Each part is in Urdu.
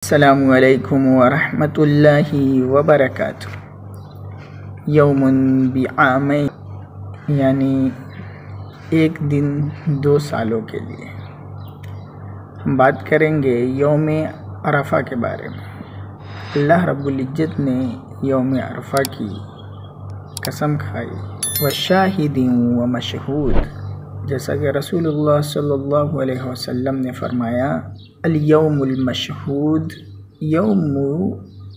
السلام علیکم ورحمۃ اللہ وبرکاتہ۔ یوم بعامین یعنی ایک دن 2 سالوں کے لیے ہم بات کریں گے یوم عرفہ کے بارے میں۔ اللہ رب العزت نے یوم عرفہ کی قسم کھائی وشاہد ومشہود، جیسا کہ رسول اللہ صلی اللہ علیہ وسلم نے فرمایا الیوم المشہود یوم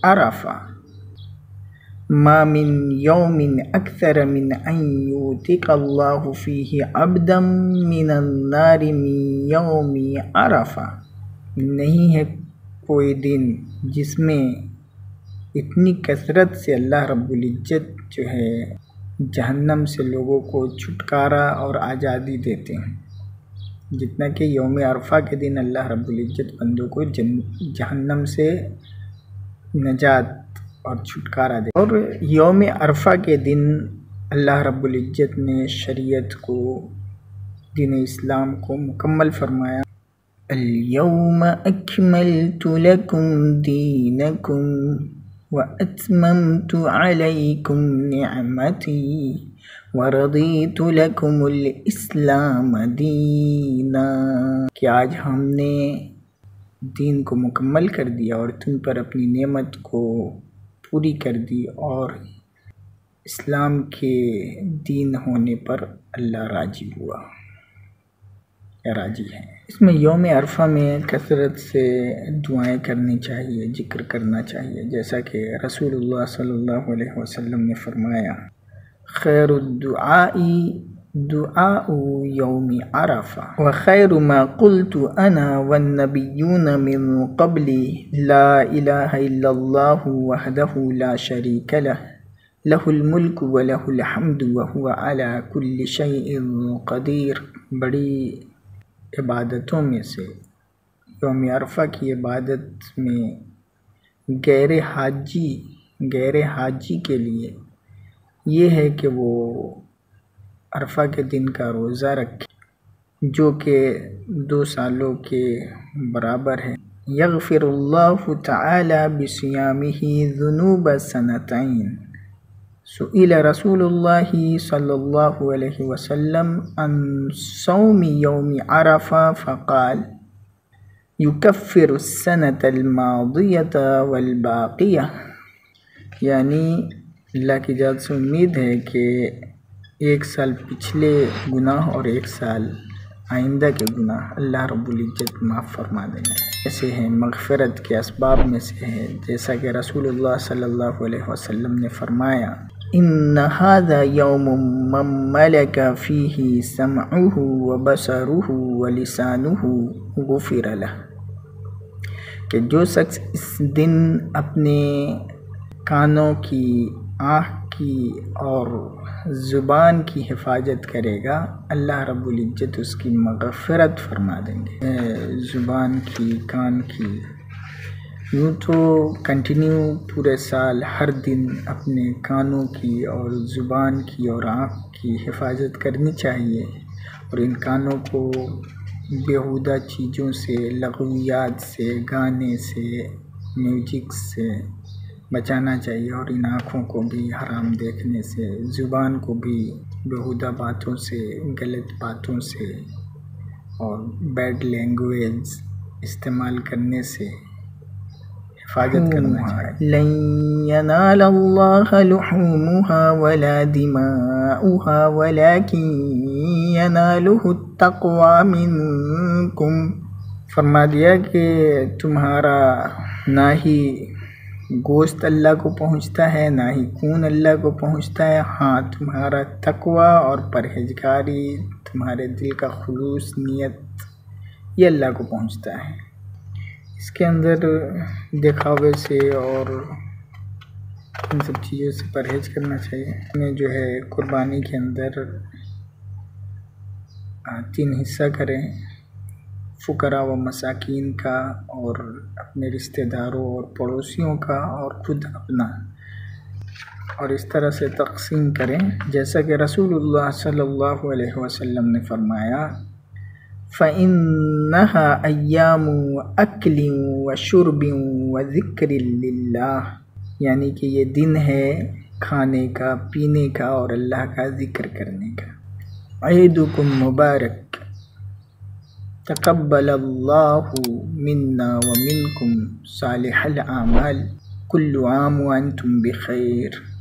عرفہ، ما من یوم اکثر من ان یعتق اللہ فیہ عبدا من النار من یوم عرفہ۔ نہیں ہے کوئی دن جس میں اتنی کثرت سے اللہ رب العزت جو ہے جہنم سے لوگوں کو چھٹکارا اور آزادی دیتے ہیں، جتنا کہ یوم عرفہ کے دن اللہ رب العزت بندوں کو جہنم سے نجات اور چھٹکارا دے۔ اور یوم عرفہ کے دن اللہ رب العزت نے شریعت کو، دین اسلام کو مکمل فرمایا۔ الیوم اکملت لکم دینکم واتممت علیکم نعمتی وَرَضِيتُ لَكُمُ الْإِسْلَامَ دِينًا، کہ آج ہم نے دین کو مکمل کر دیا اور تم پر اپنی نعمت کو پوری کر دی، اور اسلام کے دین ہونے پر اللہ راضی ہوا یا راضی ہے۔ اس میں یوم عرفہ میں کثرت سے دعائیں کرنی چاہیے، ذکر کرنا چاہیے، جیسا کہ رسول اللہ صلی اللہ علیہ وسلم نے فرمایا خیر الدعاء دعاء یوم عرفہ وخیر ما قلت انا والنبیون من قبلی لا الہ الا اللہ وحدہ لا شریک لہ لہ الملک ولہ الحمد وہو علی کل شیء قدیر۔ بڑی عبادتوں میں سے یوم عرفہ کی عبادت میں غیر حاجی کے لیے یہ ہے کہ وہ عرفہ کے دن کا روزہ رکھے، جو کہ 2 سالوں کے برابر ہے۔ یغفر اللہ تعالی بصیامہ ذنوب سنتین۔ سئل رسول اللہ صلی اللہ علیہ وسلم عن صوم یوم عرفہ فقال یکفر السنة الماضیۃ والباقیہ، یعنی اللہ کی ذات سے امید ہے کہ 1 سال پچھلے گناہ اور 1 سال آئندہ کے گناہ اللہ رب العزت معاف فرما دیں گے۔ ایسے ہیں مغفرت کے اسباب میں سے ہے، جیسا کہ رسول اللہ صلی اللہ علیہ وسلم نے فرمایا ان ھذا یوم من ملک فیہ سمعہ وبصرہ ولسانہ غفر لہ، کہ جو شخص اس دن اپنے کانوں کی، آنکھ کی اور زبان کی حفاظت کرے گا، اللہ رب العزت اس کی مغفرت فرما دیں گے۔ زبان کی، کان کی، یوں تو کنٹینیو پورے سال ہر دن اپنے کانوں کی اور زبان کی اور آنکھ کی حفاظت کرنی چاہیے، اور ان کانوں کو بیہودہ چیزوں سے، لغویات سے، گانے سے، میوزک سے بچانا چاہیے، اور ان آنکھوں کو بھی حرام دیکھنے سے، زبان کو بھی بیہودہ باتوں سے، غلط باتوں سے اور بیڈ لینگویج استعمال کرنے سے حفاظت کرنا چاہیے۔ لن ینال اللہ لحومها ولا دماؤها ولکن ینالہ التقوی منکم، فرما دیا کہ تمہارا نہ ہی گوشت اللہ کو پہنچتا ہے، نہ ہی خون اللہ کو پہنچتا ہے، ہاں تمہارا تقوی اور پرہیزگاری، تمہارے دل کا خلوص نیت، یہ اللہ کو پہنچتا ہے۔ اس کے اندر دکھاوے سے اور ان سب چیزوں سے پرہیز کرنا چاہیے۔ ہمیں جو ہے قربانی کے اندر 3 حصہ کریں، فقراء و مساکین کا، اور اپنے رشتہ داروں اور پڑوسیوں کا، اور خود اپنا، اور اس طرح سے تقسیم کریں جیسا کہ رسول اللہ صلی اللہ علیہ وسلم نے فرمایا فَإِنَّهَا أَيَّامُ أَكْلٍ وَشُرْبٍ وَذِكْرٍ لِلَّهِ، یعنی کہ یہ دن ہے کھانے کا، پینے کا اور اللہ کا ذکر کرنے کا۔ عیدکم مبارک، تقبل اللہ منا ومنکم صالح الاعمال، کل عام وانتم بخیر۔